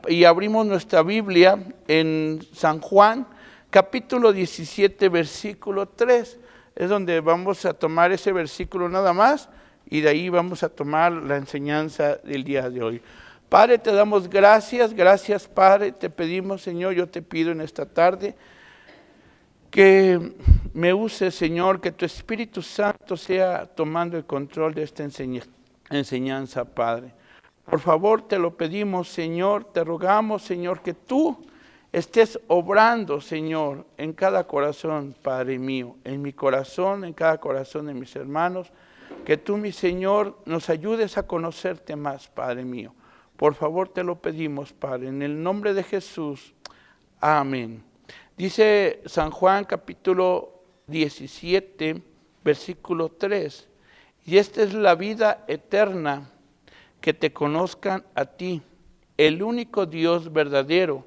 y abrimos nuestra Biblia en San Juan, capítulo 17, versículo 3. Es donde vamos a tomar ese versículo nada más y de ahí vamos a tomar la enseñanza del día de hoy. Padre, te damos gracias, gracias Padre, te pedimos Señor, yo te pido en esta tarde que me uses Señor, que tu Espíritu Santo sea tomando el control de esta enseñanza Padre. Por favor te lo pedimos Señor, te rogamos Señor que tú estés obrando Señor en cada corazón Padre mío, en mi corazón, en cada corazón de mis hermanos, que tú mi Señor nos ayudes a conocerte más Padre mío. Por favor te lo pedimos, Padre, en el nombre de Jesús. Amén. Dice San Juan capítulo 17, versículo 3. Y esta es la vida eterna, que te conozcan a ti, el único Dios verdadero,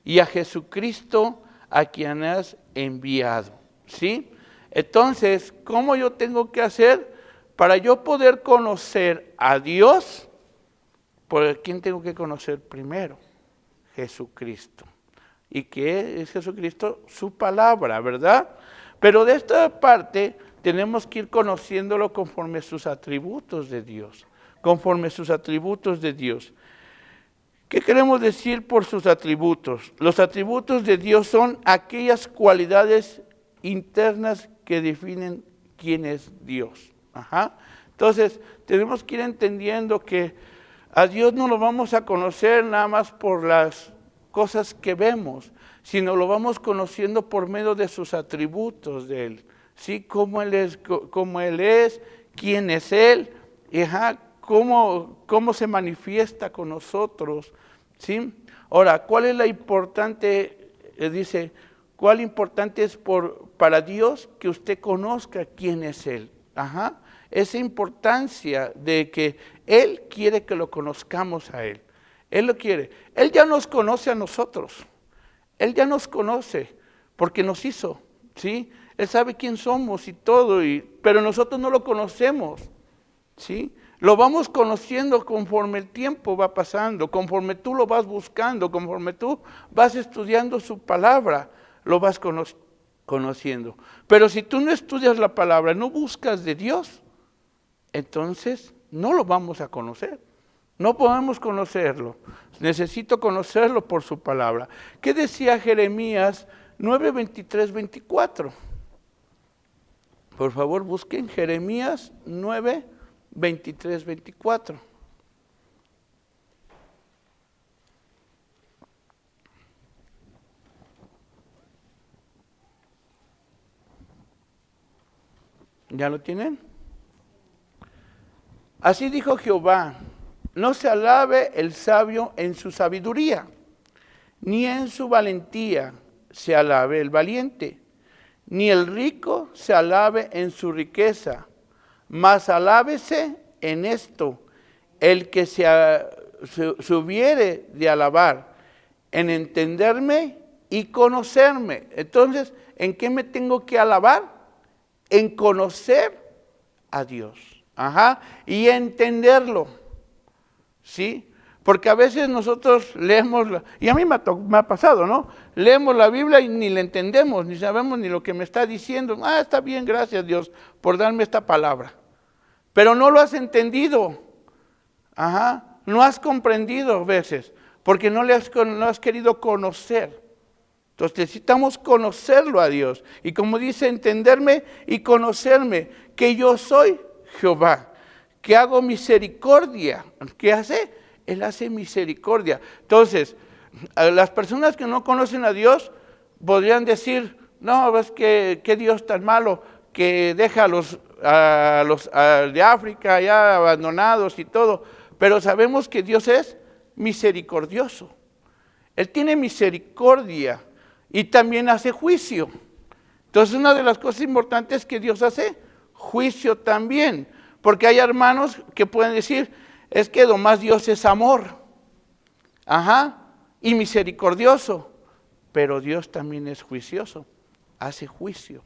y a Jesucristo a quien has enviado. ¿Sí? Entonces, ¿cómo yo tengo que hacer para yo poder conocer a Dios? ¿Por quién tengo que conocer primero? Jesucristo. ¿Y qué es Jesucristo? Su palabra, ¿verdad? Pero de esta parte tenemos que ir conociéndolo conforme a sus atributos de Dios. Conforme a sus atributos de Dios. ¿Qué queremos decir por sus atributos? Los atributos de Dios son aquellas cualidades internas que definen quién es Dios. Entonces, tenemos que ir entendiendo que a Dios no lo vamos a conocer nada más por las cosas que vemos, sino lo vamos conociendo por medio de sus atributos de Él. ¿Sí? Cómo Él es, quién es Él, cómo se manifiesta con nosotros. ¿Sí? Ahora, ¿cuál es la importante? Dice, ¿cuál importante es para Dios que usted conozca quién es Él? Esa importancia de que Él quiere que lo conozcamos a Él. Él lo quiere. Él ya nos conoce a nosotros. Él ya nos conoce porque nos hizo, ¿sí? Él sabe quién somos y todo, pero nosotros no lo conocemos, ¿sí? Lo vamos conociendo conforme el tiempo va pasando, conforme tú lo vas buscando, conforme tú vas estudiando su palabra, lo vas conociendo. Pero si tú no estudias la palabra, no buscas de Dios, entonces no lo vamos a conocer. No podemos conocerlo. Necesito conocerlo por su palabra. ¿Qué decía Jeremías 9, 23, 24? Por favor, busquen Jeremías 9, 23, 24. ¿Ya lo tienen? Así dijo Jehová, no se alabe el sabio en su sabiduría, ni en su valentía se alabe el valiente, ni el rico se alabe en su riqueza, mas alábese en esto el que se hubiere de alabar, en entenderme y conocerme. Entonces, ¿en qué me tengo que alabar? En conocer a Dios. Y entenderlo. ¿Sí? Porque a veces nosotros leemos, y a mí me ha pasado, ¿no? Leemos la Biblia y ni la entendemos, ni sabemos ni lo que me está diciendo. Está bien, gracias Dios por darme esta palabra. Pero no lo has entendido. No has comprendido a veces, porque no has querido conocer. Entonces necesitamos conocerlo a Dios. Y como dice, entenderme y conocerme, que yo soy Jehová, que hago misericordia. ¿Qué hace? Él hace misericordia. Entonces, las personas que no conocen a Dios podrían decir, no, ves que Dios tan malo que deja a los de África ya abandonados y todo. Pero sabemos que Dios es misericordioso. Él tiene misericordia y también hace juicio. Entonces, una de las cosas importantes que Dios hace, juicio también. Porque hay hermanos que pueden decir, es que nomás Dios es amor. Y misericordioso. Pero Dios también es juicioso. Hace juicio.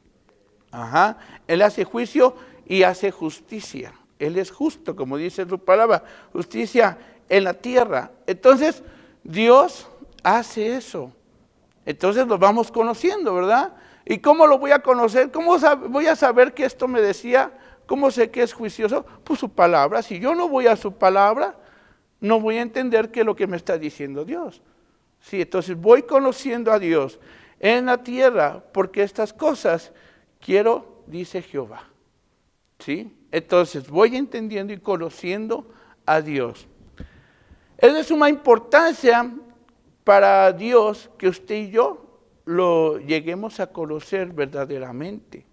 Él hace juicio y hace justicia. Él es justo, como dice su palabra, justicia en la tierra. Entonces, Dios hace eso. Entonces lo vamos conociendo, ¿verdad? ¿Y cómo lo voy a conocer? ¿Cómo voy a saber que esto me decía? ¿Cómo sé que es juicioso? Pues su palabra. Si yo no voy a su palabra, no voy a entender qué es lo que me está diciendo Dios. Sí, entonces voy conociendo a Dios en la tierra, porque estas cosas quiero, dice Jehová. ¿Sí? Entonces voy entendiendo y conociendo a Dios. Es de suma importancia para Dios que usted y yo lo lleguemos a conocer verdaderamente.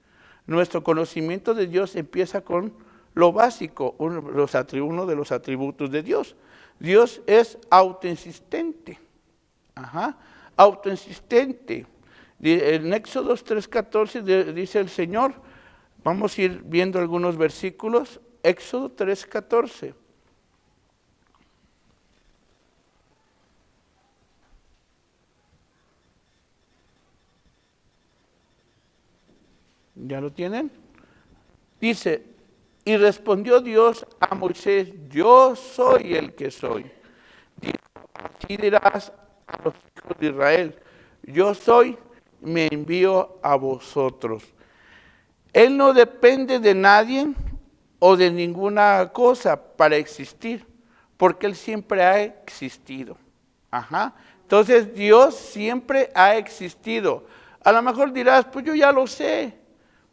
Nuestro conocimiento de Dios empieza con lo básico, uno de los atributos de Dios. Dios es autoexistente. Autoexistente. En Éxodo 3:14 dice el Señor, vamos a ir viendo algunos versículos. Éxodo 3:14. ¿Ya lo tienen? Dice, y respondió Dios a Moisés, yo soy el que soy. Dijo, así dirás a los hijos de Israel, yo soy, me envío a vosotros. Él no depende de nadie o de ninguna cosa para existir, porque Él siempre ha existido. Entonces Dios siempre ha existido. A lo mejor dirás, pues yo ya lo sé.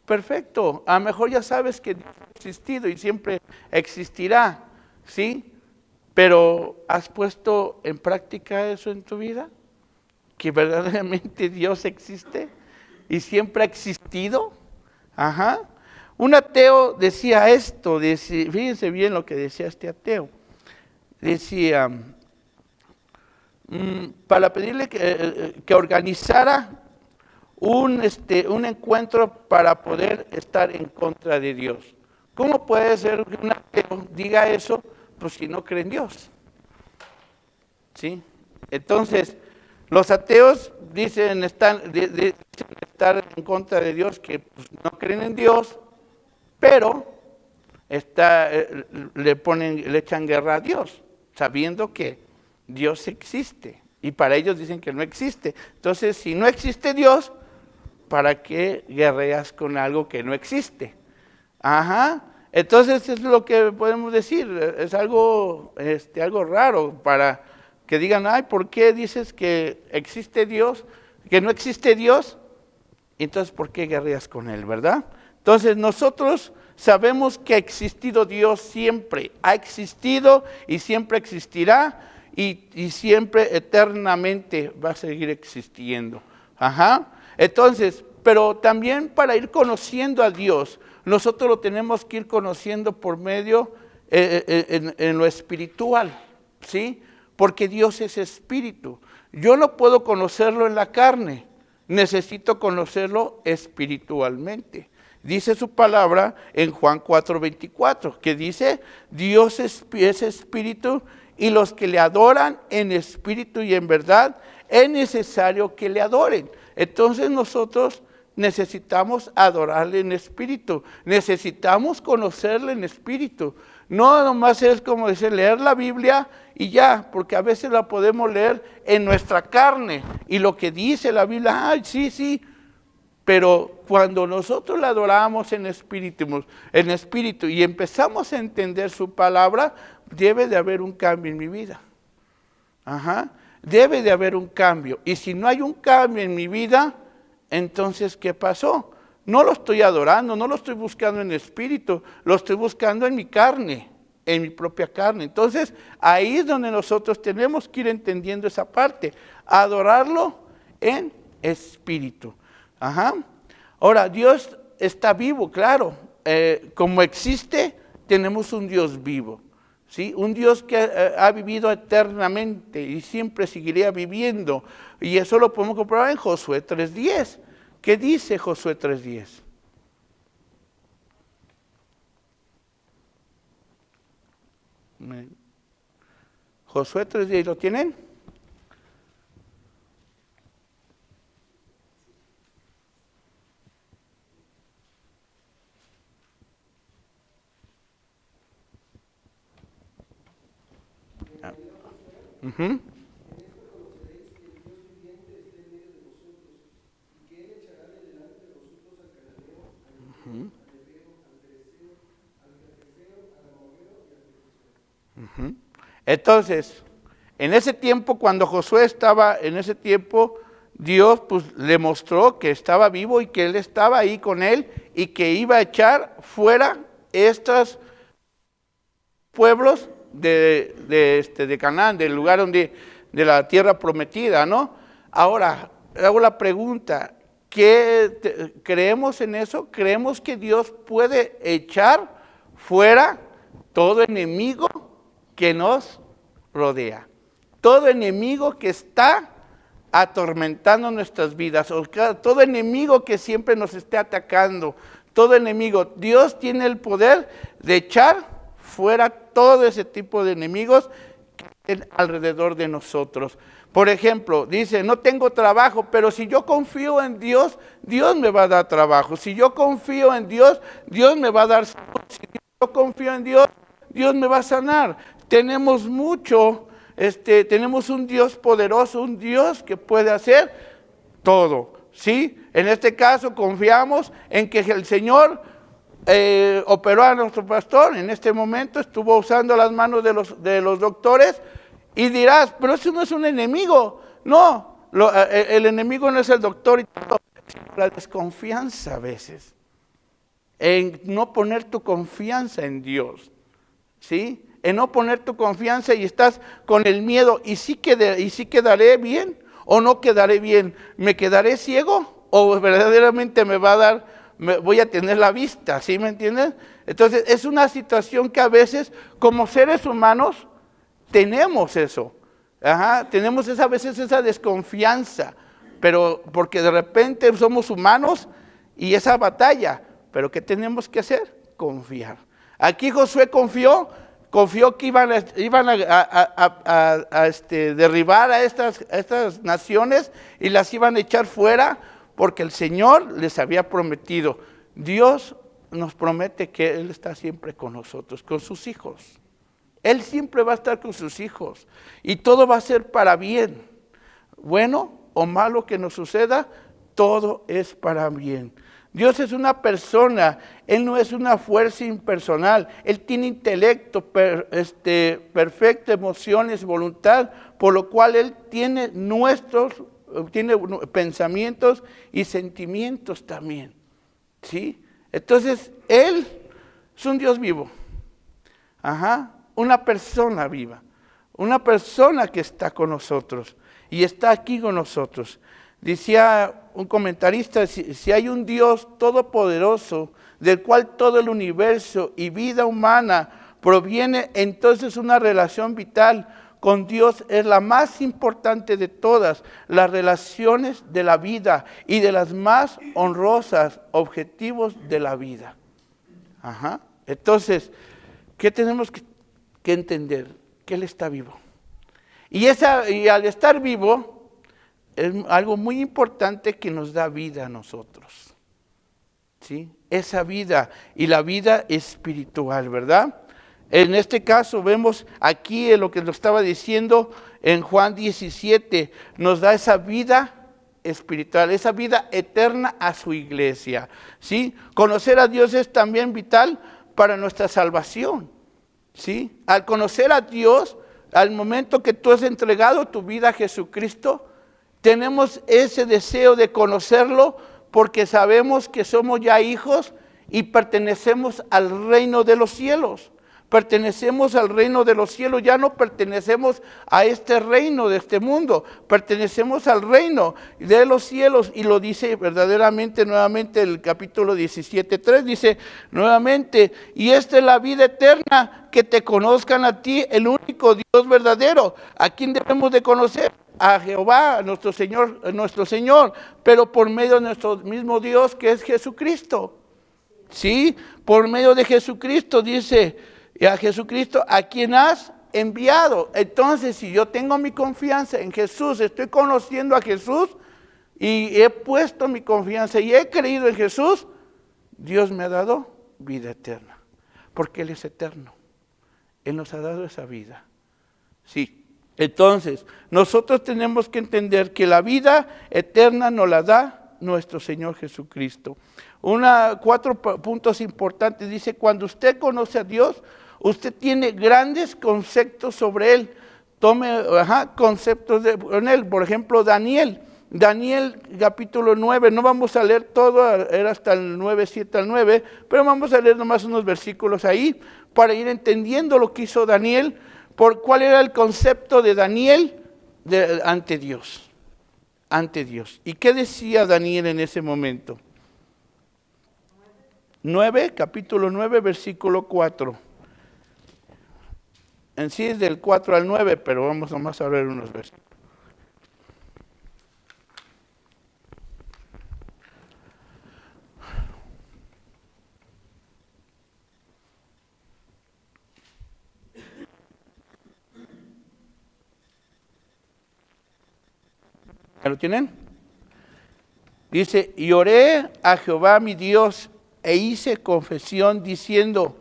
Perfecto, a lo mejor ya sabes que Dios ha existido y siempre existirá, ¿sí? Pero ¿has puesto en práctica eso en tu vida? ¿Que verdaderamente Dios existe y siempre ha existido? Un ateo decía esto, fíjense bien lo que decía este ateo. Decía, para pedirle que organizara un encuentro para poder estar en contra de Dios. ¿Cómo puede ser que un ateo diga eso? Pues si no cree en Dios. ¿Sí? Entonces, los ateos dicen estar en contra de Dios, que pues, no creen en Dios, pero le echan guerra a Dios, sabiendo que Dios existe. Y para ellos dicen que no existe. Entonces, si no existe Dios, ¿para qué guerreas con algo que no existe? Entonces es lo que podemos decir, es algo raro para que digan, ay, ¿por qué dices que existe Dios, que no existe Dios? Entonces, ¿por qué guerreas con él, verdad? Entonces nosotros sabemos que ha existido Dios siempre, ha existido y siempre existirá y siempre eternamente va a seguir existiendo. Entonces, pero también para ir conociendo a Dios, nosotros lo tenemos que ir conociendo por medio en lo espiritual, ¿sí? Porque Dios es espíritu. Yo no puedo conocerlo en la carne, necesito conocerlo espiritualmente. Dice su palabra en Juan 4:24, que dice, Dios es espíritu y los que le adoran en espíritu y en verdad, es necesario que le adoren. Entonces nosotros necesitamos adorarle en espíritu, necesitamos conocerle en espíritu. No nomás es como decir leer la Biblia y ya, porque a veces la podemos leer en nuestra carne y lo que dice la Biblia, ay, sí, pero cuando nosotros la adoramos en espíritu y empezamos a entender su palabra, debe de haber un cambio en mi vida. Debe de haber un cambio. Y si no hay un cambio en mi vida, entonces, ¿qué pasó? No lo estoy adorando, no lo estoy buscando en espíritu, lo estoy buscando en mi carne, en mi propia carne. Entonces, ahí es donde nosotros tenemos que ir entendiendo esa parte, adorarlo en espíritu. Ahora, Dios está vivo, claro. Como existe, tenemos un Dios vivo. ¿Sí? Un Dios que ha vivido eternamente y siempre seguiría viviendo. Y eso lo podemos comprobar en Josué 3:10. ¿Qué dice Josué 3:10? Josué 3:10, ¿lo tienen? Entonces, en ese tiempo, cuando Josué estaba en ese tiempo, Dios pues le mostró que estaba vivo y que Él estaba ahí con él y que iba a echar fuera estos pueblos de Canaán, del lugar donde, de la tierra prometida, ¿no? Ahora, hago la pregunta, ¿creemos en eso? ¿Creemos que Dios puede echar fuera todo enemigo que nos rodea? Todo enemigo que está atormentando nuestras vidas, o todo enemigo que siempre nos esté atacando, todo enemigo. Dios tiene el poder de echar fuera todo ese tipo de enemigos que estén alrededor de nosotros. Por ejemplo, dice, no tengo trabajo, pero si yo confío en Dios, Dios me va a dar trabajo. Si yo confío en Dios, Dios me va a dar salud. Si yo confío en Dios, Dios me va a sanar. Tenemos mucho, tenemos un Dios poderoso, un Dios que puede hacer todo, ¿sí? En este caso confiamos en que el Señor operó a nuestro pastor. En este momento estuvo usando las manos de los doctores. Y dirás, pero eso no es un enemigo. No, el enemigo no es el doctor y todo, sino la desconfianza a veces. En no poner tu confianza en Dios, ¿sí? En no poner tu confianza y estás con el miedo. ¿Y sí quedaré bien o no quedaré bien? ¿Me quedaré ciego o verdaderamente voy a tener la vista? ¿Sí me entienden? Entonces es una situación que a veces como seres humanos tenemos eso, tenemos a veces esa desconfianza, pero porque de repente somos humanos y esa batalla, pero ¿qué tenemos que hacer? Confiar. Aquí Josué confió que iban a derribar a estas naciones y las iban a echar fuera porque el Señor les había prometido. Dios nos promete que Él está siempre con nosotros, con sus hijos. Él siempre va a estar con sus hijos y todo va a ser para bien. Bueno o malo que nos suceda, todo es para bien. Dios es una persona, Él no es una fuerza impersonal. Él tiene intelecto perfecto, emociones, voluntad, por lo cual Él tiene pensamientos y sentimientos también, ¿sí? Entonces, Él es un Dios vivo. Una persona viva, una persona que está con nosotros y está aquí con nosotros. Decía un comentarista, si hay un Dios todopoderoso del cual todo el universo y vida humana proviene, entonces una relación vital con Dios es la más importante de todas las relaciones de la vida y de las más honrosas objetivos de la vida. Entonces, ¿qué tenemos que entender? Que Él está vivo. Y al estar vivo, es algo muy importante que nos da vida a nosotros, ¿sí? Esa vida y la vida espiritual, ¿verdad? En este caso vemos aquí en lo que nos estaba diciendo en Juan 17, nos da esa vida espiritual, esa vida eterna a su iglesia, ¿sí? Conocer a Dios es también vital para nuestra salvación, ¿sí? Al conocer a Dios, al momento que tú has entregado tu vida a Jesucristo, tenemos ese deseo de conocerlo porque sabemos que somos ya hijos y pertenecemos al reino de los cielos. Pertenecemos al reino de los cielos, ya no pertenecemos a este reino de este mundo, pertenecemos al reino de los cielos, y lo dice verdaderamente nuevamente el capítulo 17:3, dice nuevamente, y esta es la vida eterna, que te conozcan a ti, el único Dios verdadero. ¿A quién debemos de conocer? A Jehová, nuestro Señor, pero por medio de nuestro mismo Dios, que es Jesucristo. Sí, por medio de Jesucristo, dice, y a Jesucristo a quien has enviado. Entonces, si yo tengo mi confianza en Jesús, estoy conociendo a Jesús y he puesto mi confianza y he creído en Jesús, Dios me ha dado vida eterna, porque Él es eterno. Él nos ha dado esa vida. Sí, entonces nosotros tenemos que entender que la vida eterna nos la da nuestro Señor Jesucristo. 4 puntos importantes. Dice, cuando usted conoce a Dios, usted tiene grandes conceptos sobre él. Tome conceptos en él. Por ejemplo, Daniel capítulo 9, no vamos a leer todo, era hasta el 9, 7 al 9, pero vamos a leer nomás unos versículos ahí para ir entendiendo lo que hizo Daniel, por cuál era el concepto de Daniel ante Dios. Ante Dios. ¿Y qué decía Daniel en ese momento? 9, capítulo 9, versículo 4. En sí es del 4 al 9, pero vamos nomás a ver unos versículos. ¿Ya lo tienen? Dice, y oré a Jehová mi Dios e hice confesión diciendo,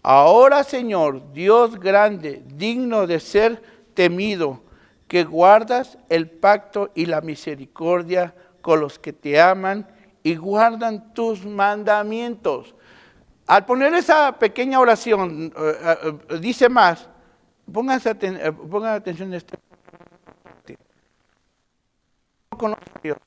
ahora Señor, Dios grande, digno de ser temido, que guardas el pacto y la misericordia con los que te aman y guardan tus mandamientos. Al poner esa pequeña oración, dice más, pongan atención a esto. No conoce a Dios.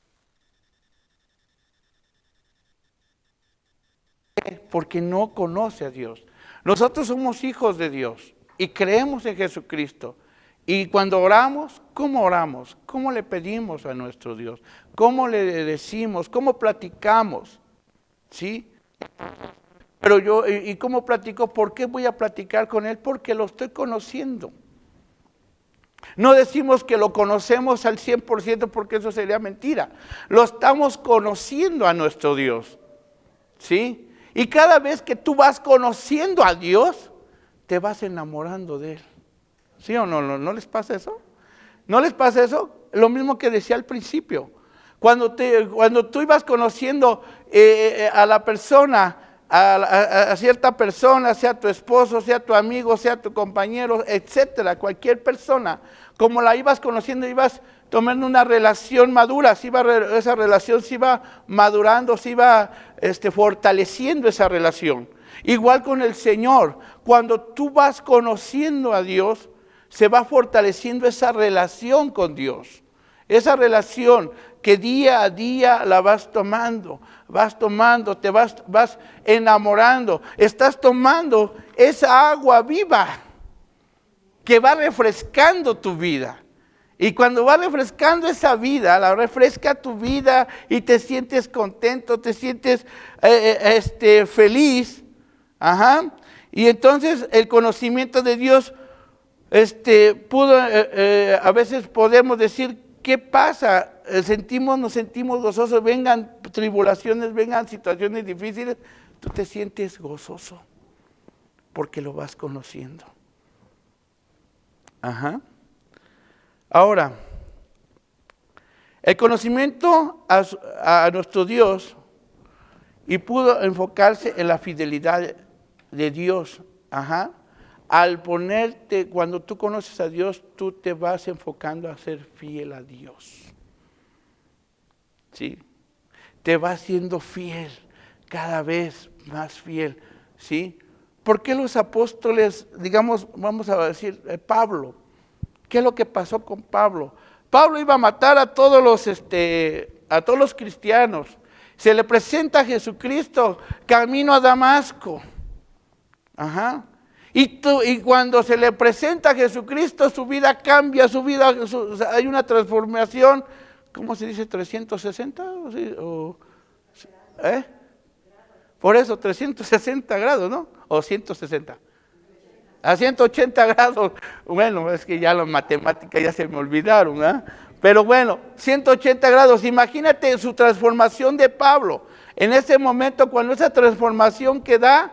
Porque no conoce a Dios. Nosotros somos hijos de Dios y creemos en Jesucristo. Y cuando oramos, ¿cómo oramos? ¿Cómo le pedimos a nuestro Dios? ¿Cómo le decimos? ¿Cómo platicamos? ¿Sí? Pero yo, ¿y cómo platico? ¿Por qué voy a platicar con Él? Porque lo estoy conociendo. No decimos que lo conocemos al 100% porque eso sería mentira. Lo estamos conociendo a nuestro Dios. ¿Sí? Y cada vez que tú vas conociendo a Dios, te vas enamorando de Él. ¿Sí o no? ¿No les pasa eso? ¿No les pasa eso? Lo mismo que decía al principio. Cuando tú ibas conociendo a la persona, a cierta persona, sea tu esposo, sea tu amigo, sea tu compañero, etcétera, cualquier persona, como la ibas conociendo, ibas tomando una relación madura, esa relación se iba madurando, se iba fortaleciendo esa relación. Igual con el Señor, cuando tú vas conociendo a Dios, se va fortaleciendo esa relación con Dios. Esa relación que día a día la vas tomando, te vas enamorando, estás tomando esa agua viva que va refrescando tu vida. Y cuando va refrescando esa vida, la refresca tu vida y te sientes contento, te sientes feliz. Y entonces el conocimiento de Dios a veces podemos decir, ¿qué pasa? Nos sentimos gozosos, vengan tribulaciones, vengan situaciones difíciles, tú te sientes gozoso porque lo vas conociendo. Ahora, el conocimiento a nuestro Dios y pudo enfocarse en la fidelidad de Dios. Al ponerte, cuando tú conoces a Dios, tú te vas enfocando a ser fiel a Dios. ¿Sí? Te vas siendo fiel, cada vez más fiel. ¿Sí? ¿Por qué los apóstoles, digamos, vamos a decir, Pablo? ¿Qué es lo que pasó con Pablo? Pablo iba a matar a todos los cristianos. Se le presenta a Jesucristo camino a Damasco. Y cuando se le presenta a Jesucristo, su vida cambia, hay una transformación, ¿cómo se dice? ¿360? Por eso, 360 grados, ¿no? O 160. A 180 grados. Bueno, es que ya las matemáticas ya se me olvidaron, Pero bueno, 180 grados. Imagínate su transformación de Pablo. En ese momento, cuando esa transformación que da,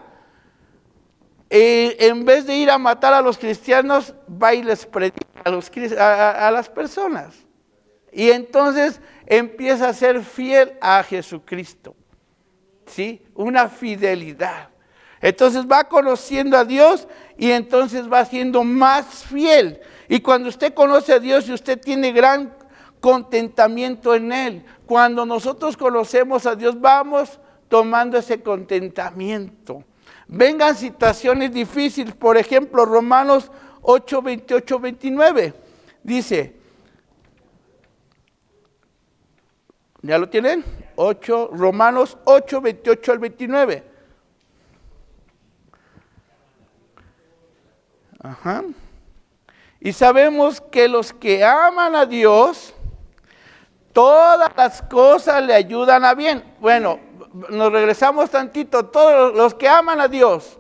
en vez de ir a matar a los cristianos, va y les predica a las personas. Y entonces empieza a ser fiel a Jesucristo. ¿Sí? Una fidelidad. Entonces va conociendo a Dios y entonces va siendo más fiel. Y cuando usted conoce a Dios y usted tiene gran contentamiento en Él, cuando nosotros conocemos a Dios, vamos tomando ese contentamiento. vengan situaciones difíciles. Por ejemplo, Romanos 8, 28, 29. Dice, ¿ya lo tienen? Romanos 8, 28 al 29. Ajá. Y sabemos que los que aman a Dios, todas las cosas le ayudan a bien. Bueno, nos regresamos tantito. Todos los que aman a Dios.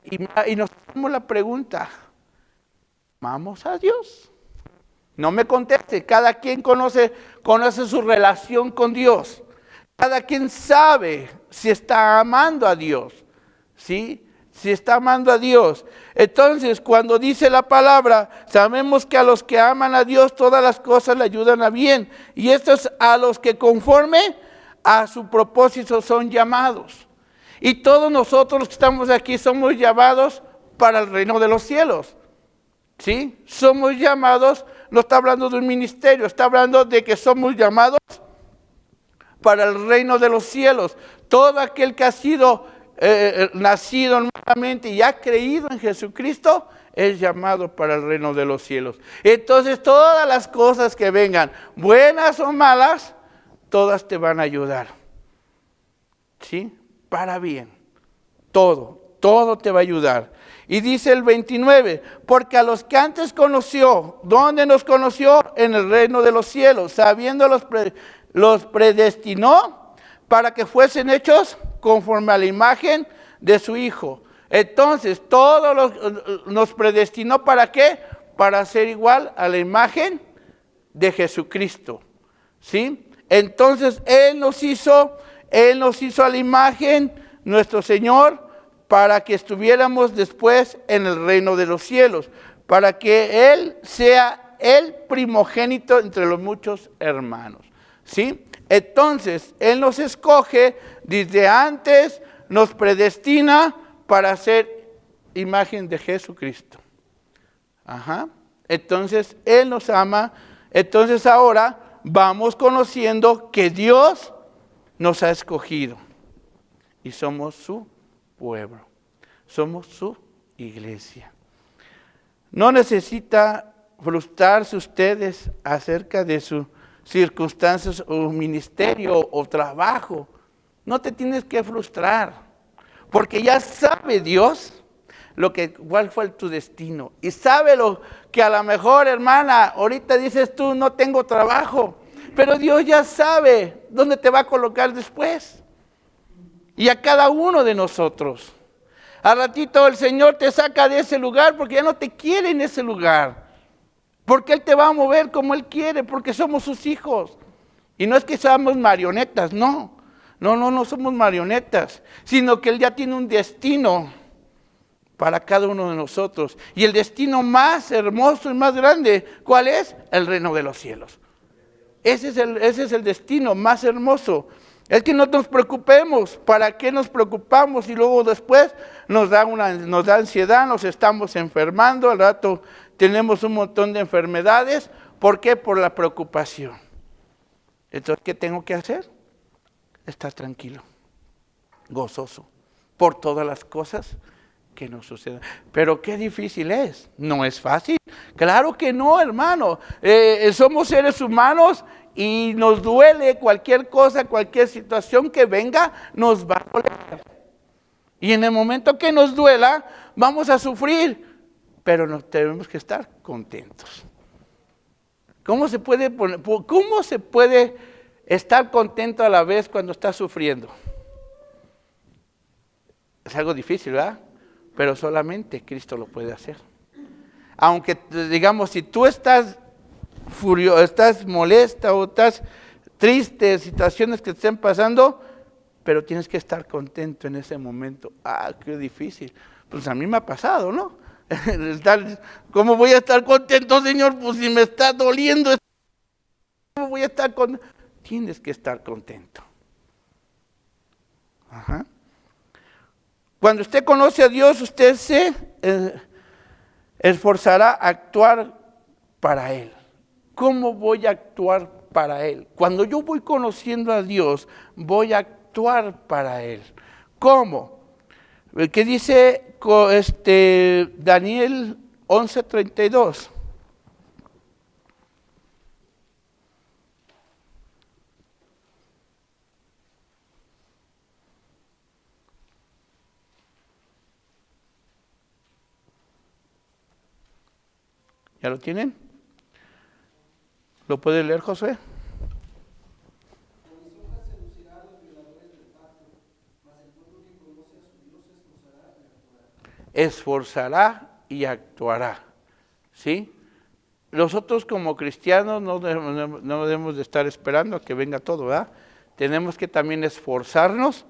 Y nos hacemos la pregunta, ¿amamos a Dios? No me conteste, cada quien conoce su relación con Dios. Cada quien sabe si está amando a Dios, ¿sí? Si está amando a Dios. Entonces, cuando dice la palabra, sabemos que a los que aman a Dios, todas las cosas le ayudan a bien. Y estos a los que conforme a su propósito son llamados. Y todos nosotros los que estamos aquí somos llamados para el reino de los cielos. ¿Sí? Somos llamados, no está hablando de un ministerio, está hablando de que somos llamados para el reino de los cielos. Todo aquel que ha sido nacido nuevamente y ha creído en Jesucristo es llamado para el reino de los cielos. Entonces todas las cosas que vengan, buenas o malas, todas te van a ayudar. ¿Sí? Para bien. Todo te va a ayudar. Y dice el 29, porque a los que antes conoció, ¿dónde nos conoció? En el reino de los cielos, sabiendo los predestinó para que fuesen hechos conforme a la imagen de su Hijo. Entonces, nos predestinó ¿para qué? Para ser igual a la imagen de Jesucristo. ¿Sí? Entonces, Él nos hizo a la imagen, nuestro Señor, para que estuviéramos después en el reino de los cielos, para que Él sea el primogénito entre los muchos hermanos. ¿Sí? Entonces, Él nos escoge desde antes, nos predestina para ser imagen de Jesucristo. Ajá. Entonces, Él nos ama. Entonces, ahora vamos conociendo que Dios nos ha escogido y somos su pueblo, somos su iglesia. No necesita frustrarse ustedes acerca de sus circunstancias o ministerio o trabajo. No te tienes que frustrar, porque ya sabe Dios cuál fue tu destino. Y sabe lo que a lo mejor, hermana, ahorita dices tú, no tengo trabajo, pero Dios ya sabe dónde te va a colocar después. Y a cada uno de nosotros. Al ratito el Señor te saca de ese lugar porque ya no te quiere en ese lugar. Porque Él te va a mover como Él quiere, porque somos sus hijos. Y no es que seamos marionetas, no. No somos marionetas, sino que Él ya tiene un destino para cada uno de nosotros. Y el destino más hermoso y más grande, ¿cuál es? El reino de los cielos. Ese es el destino más hermoso. Es que no nos preocupemos. ¿Para qué nos preocupamos? Y luego después nos da ansiedad, nos estamos enfermando, al rato tenemos un montón de enfermedades. ¿Por qué? Por la preocupación. Entonces, ¿qué tengo que hacer? Estar tranquilo, gozoso, por todas las cosas que nos suceden. Pero qué difícil es, no es fácil. Claro que no, hermano. Somos seres humanos y nos duele cualquier cosa, cualquier situación que venga, nos va a doler. Y en el momento que nos duela, vamos a sufrir, pero tenemos que estar contentos. ¿Cómo se puede estar contento a la vez cuando estás sufriendo? Es algo difícil, ¿verdad? Pero solamente Cristo lo puede hacer. Aunque, digamos, si tú estás furioso, estás molesta o estás triste, situaciones que te estén pasando, pero tienes que estar contento en ese momento. Qué difícil. Pues a mí me ha pasado, ¿no? ¿Cómo voy a estar contento, Señor? Pues si me está doliendo, ¿cómo voy a estar contento? Tienes que estar contento. Ajá. Cuando usted conoce a Dios, usted se esforzará a actuar para Él. ¿Cómo voy a actuar para Él? Cuando yo voy conociendo a Dios, voy a actuar para Él. ¿Cómo? ¿Qué dice Daniel 11:32? ¿Ya lo tienen? ¿Lo puede leer, Josué? Esforzará y actuará. ¿Sí? Nosotros como cristianos no debemos de estar esperando a que venga todo, ¿verdad? Tenemos que también esforzarnos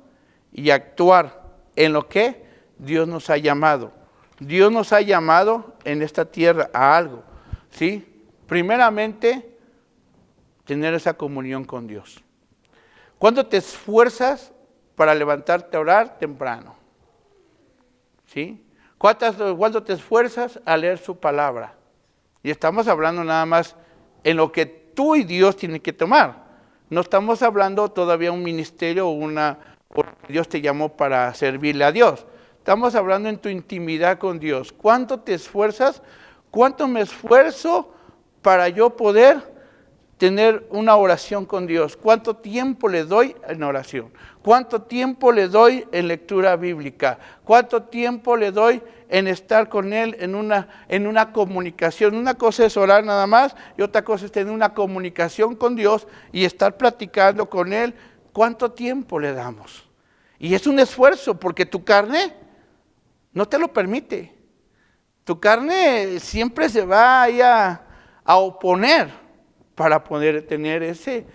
y actuar en lo que Dios nos ha llamado. Dios nos ha llamado en esta tierra a algo, ¿sí? Primeramente, tener esa comunión con Dios. ¿Cuándo te esfuerzas para levantarte a orar? Temprano, ¿sí? ¿Cuándo te esfuerzas a leer su palabra? Y estamos hablando nada más en lo que tú y Dios tienen que tomar. No estamos hablando todavía un ministerio o Dios te llamó para servirle a Dios. Estamos hablando en tu intimidad con Dios. ¿Cuánto te esfuerzas? ¿Cuánto me esfuerzo para yo poder tener una oración con Dios? ¿Cuánto tiempo le doy en oración? ¿Cuánto tiempo le doy en lectura bíblica? ¿Cuánto tiempo le doy en estar con Él en una comunicación? Una cosa es orar nada más y otra cosa es tener una comunicación con Dios y estar platicando con Él. ¿Cuánto tiempo le damos? Y es un esfuerzo porque tu carne no te lo permite. Tu carne siempre se va ahí a oponer para poder tener ese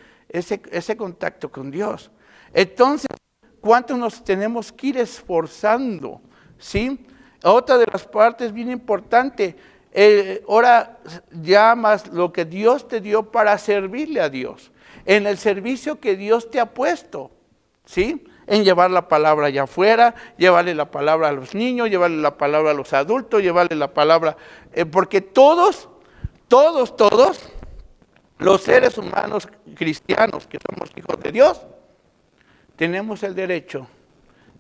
contacto con Dios. Entonces, ¿cuánto nos tenemos que ir esforzando? ¿Sí? Otra de las partes bien importante, ahora llamas lo que Dios te dio para servirle a Dios, en el servicio que Dios te ha puesto, ¿sí? En llevar la palabra allá afuera, llevarle la palabra a los niños, llevarle la palabra a los adultos, llevarle la palabra, porque todos, los seres humanos cristianos que somos hijos de Dios, tenemos el derecho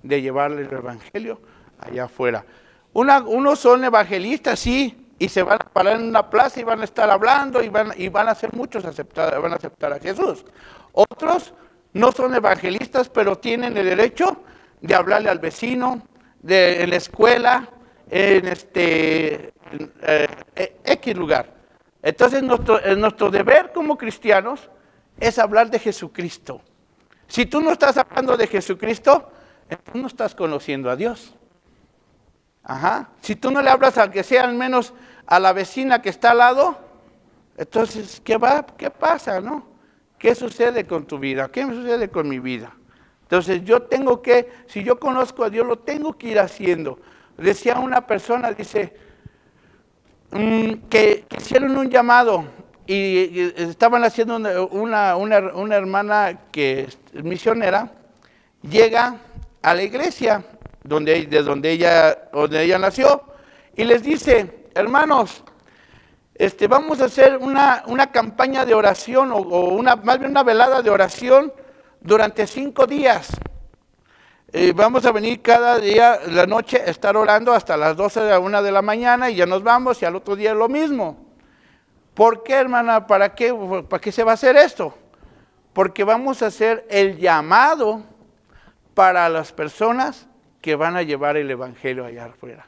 de llevarle el evangelio allá afuera. Unos son evangelistas, sí, y se van a parar en una plaza y van a estar hablando y van a ser muchos van a aceptar a Jesús. Otros no son evangelistas, pero tienen el derecho de hablarle al vecino, en la escuela, en X lugar. Entonces nuestro deber como cristianos es hablar de Jesucristo. Si tú no estás hablando de Jesucristo, tú no estás conociendo a Dios. Ajá. Si tú no le hablas, aunque sea al menos a la vecina que está al lado, entonces, ¿qué pasa, no? ¿Qué sucede con tu vida? ¿Qué sucede con mi vida? Entonces si yo conozco a Dios, lo tengo que ir haciendo. Decía una persona, dice, que hicieron un llamado y estaban haciendo una hermana que es misionera, llega a la iglesia de donde ella nació y les dice, hermanos, vamos a hacer una campaña de oración o más bien una velada de oración durante 5 días. Vamos a venir cada día, la noche, a estar orando hasta las 12 de la 1 de la mañana y ya nos vamos y al otro día lo mismo. ¿Por qué, hermana? ¿Para qué se va a hacer esto? Porque vamos a hacer el llamado para las personas que van a llevar el evangelio allá afuera.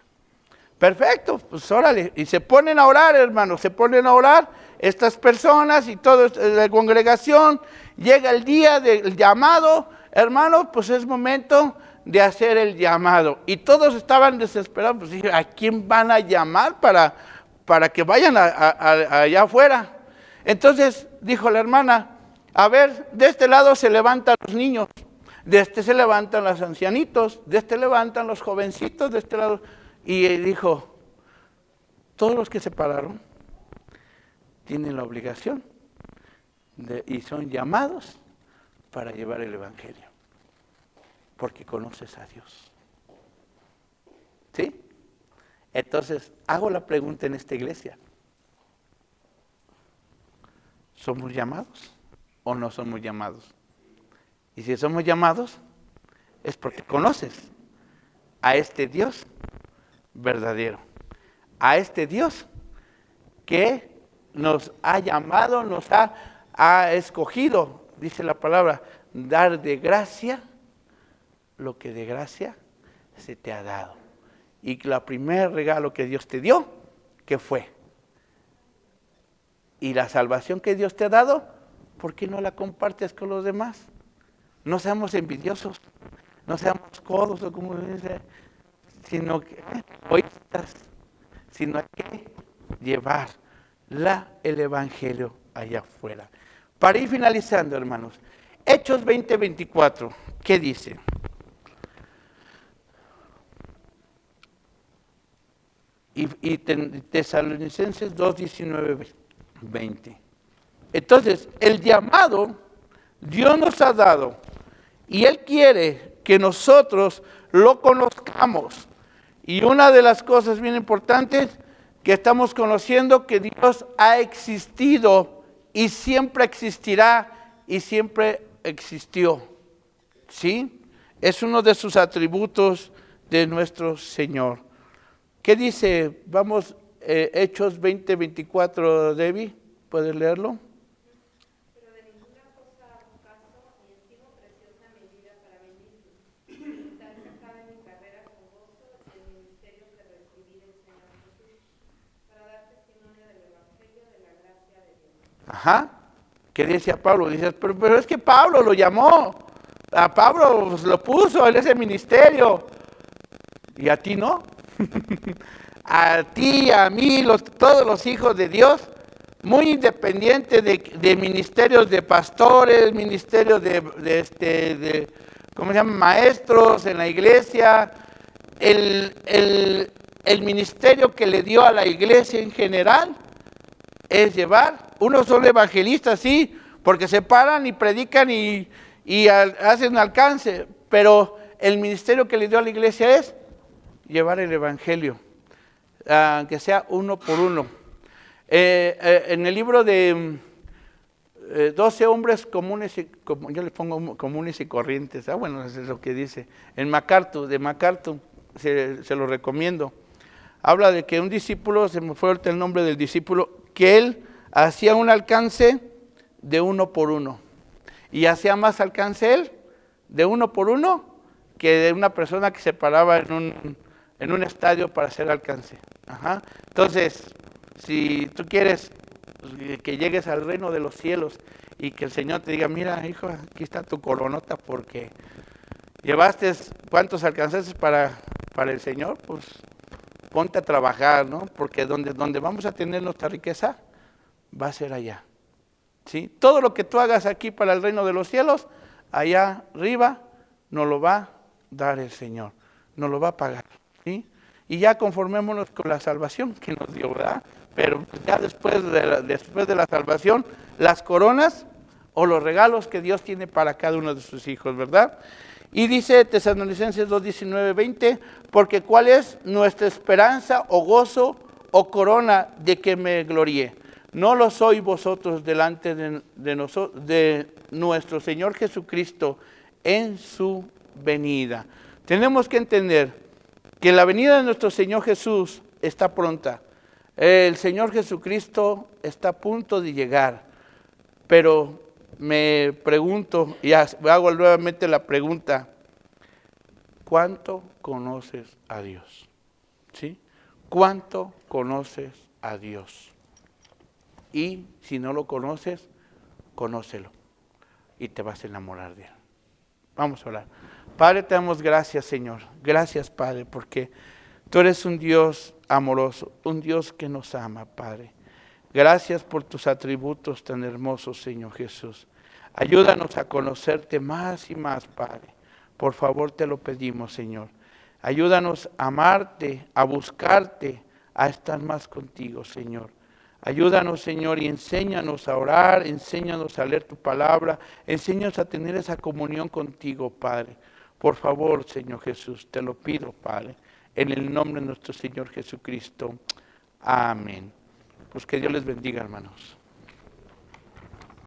Perfecto, pues órale. Y se ponen a orar, hermanos, se ponen a orar estas personas y toda la congregación. Llega el día del llamado, hermanos, pues es momento de hacer el llamado. Y todos estaban desesperados, pues dije, ¿a quién van a llamar para que vayan allá afuera? Entonces dijo la hermana, a ver, de este lado se levantan los niños, de este se levantan los ancianitos, de este levantan los jovencitos, de este lado. Y dijo, todos los que se pararon tienen la obligación y son llamados para llevar el evangelio, porque conoces a Dios. ¿Sí? Entonces, hago la pregunta en esta iglesia. ¿Somos llamados o no somos llamados? Y si somos llamados, es porque conoces a este Dios verdadero, a este Dios que nos ha llamado, nos ha escogido, dice la palabra, dar de gracia lo que de gracia se te ha dado. Y el primer regalo que Dios te dio, ¿qué fue? Y la salvación que Dios te ha dado, ¿por qué no la compartes con los demás? No seamos envidiosos, no seamos codos, o como dice, sino que egoístas, sino hay que llevar el evangelio allá afuera. Para ir finalizando, hermanos, Hechos 20:24, ¿qué dice? Y Tesalonicenses 2:19-20. Entonces, el llamado Dios nos ha dado y Él quiere que nosotros lo conozcamos. Y una de las cosas bien importantes que estamos conociendo, que Dios ha existido y siempre existirá y siempre existió. ¿Sí? Es uno de sus atributos de nuestro Señor. ¿Qué dice? Vamos, Hechos 20:24, Debbie, ¿puedes leerlo? Pero de ninguna cosa hago caso, ni estimo preciosa mi vida para mí mismo. Tal vez acabe mi carrera con gozo y el ministerio que recibí del Señor Jesús, para dar testimonio del Evangelio de la gracia de Dios. Ajá. ¿Qué decía Pablo? Dices, pero es que Pablo lo llamó. A Pablo lo puso en ese ministerio. ¿Y a ti no? A ti, a mí, todos los hijos de Dios, muy independiente de ministerios de pastores, ministerios de ¿cómo se llama? Maestros en la iglesia, el ministerio que le dio a la iglesia en general es llevar. Unos son evangelistas, sí, porque se paran y predican y hacen alcance, pero el ministerio que le dio a la iglesia es llevar el evangelio, aunque sea uno por uno. En el libro de 12 hombres comunes, yo le pongo comunes y corrientes, bueno, eso es lo que dice, de MacArthur, se lo recomiendo. Habla de que un discípulo, se me fue ahorita el nombre del discípulo, que él hacía un alcance de uno por uno, y hacía más alcance él de uno por uno que de una persona que se paraba en un estadio para hacer alcance. Ajá. Entonces, si tú quieres que llegues al reino de los cielos y que el Señor te diga, mira, hijo, aquí está tu coronota porque llevaste cuántos alcanzaste para el Señor, pues ponte a trabajar, ¿no? Porque donde vamos a tener nuestra riqueza va a ser allá. ¿Sí? Todo lo que tú hagas aquí para el reino de los cielos, allá arriba nos lo va a dar el Señor, nos lo va a pagar. ¿Sí? Y ya conformémonos con la salvación que nos dio, ¿verdad? Pero ya después de la salvación, las coronas o los regalos que Dios tiene para cada uno de sus hijos, ¿verdad? Y dice Tesalonicenses 2:19-20, porque ¿cuál es nuestra esperanza o gozo o corona de que me gloríe? No lo sois vosotros delante de nuestro Señor Jesucristo en su venida. Tenemos que entender que la venida de nuestro Señor Jesús está pronta. El Señor Jesucristo está a punto de llegar, pero me pregunto, y hago nuevamente la pregunta, ¿cuánto conoces a Dios? ¿Sí? ¿Cuánto conoces a Dios? Y si no lo conoces, conócelo y te vas a enamorar de Él. Vamos a orar. Padre, te damos gracias, Señor. Gracias, Padre, porque tú eres un Dios amoroso, un Dios que nos ama, Padre. Gracias por tus atributos tan hermosos, Señor Jesús. Ayúdanos a conocerte más y más, Padre. Por favor, te lo pedimos, Señor. Ayúdanos a amarte, a buscarte, a estar más contigo, Señor. Ayúdanos, Señor, y enséñanos a orar, enséñanos a leer tu palabra, enséñanos a tener esa comunión contigo, Padre. Por favor, Señor Jesús, te lo pido, Padre, en el nombre de nuestro Señor Jesucristo. Amén. Pues que Dios les bendiga, hermanos.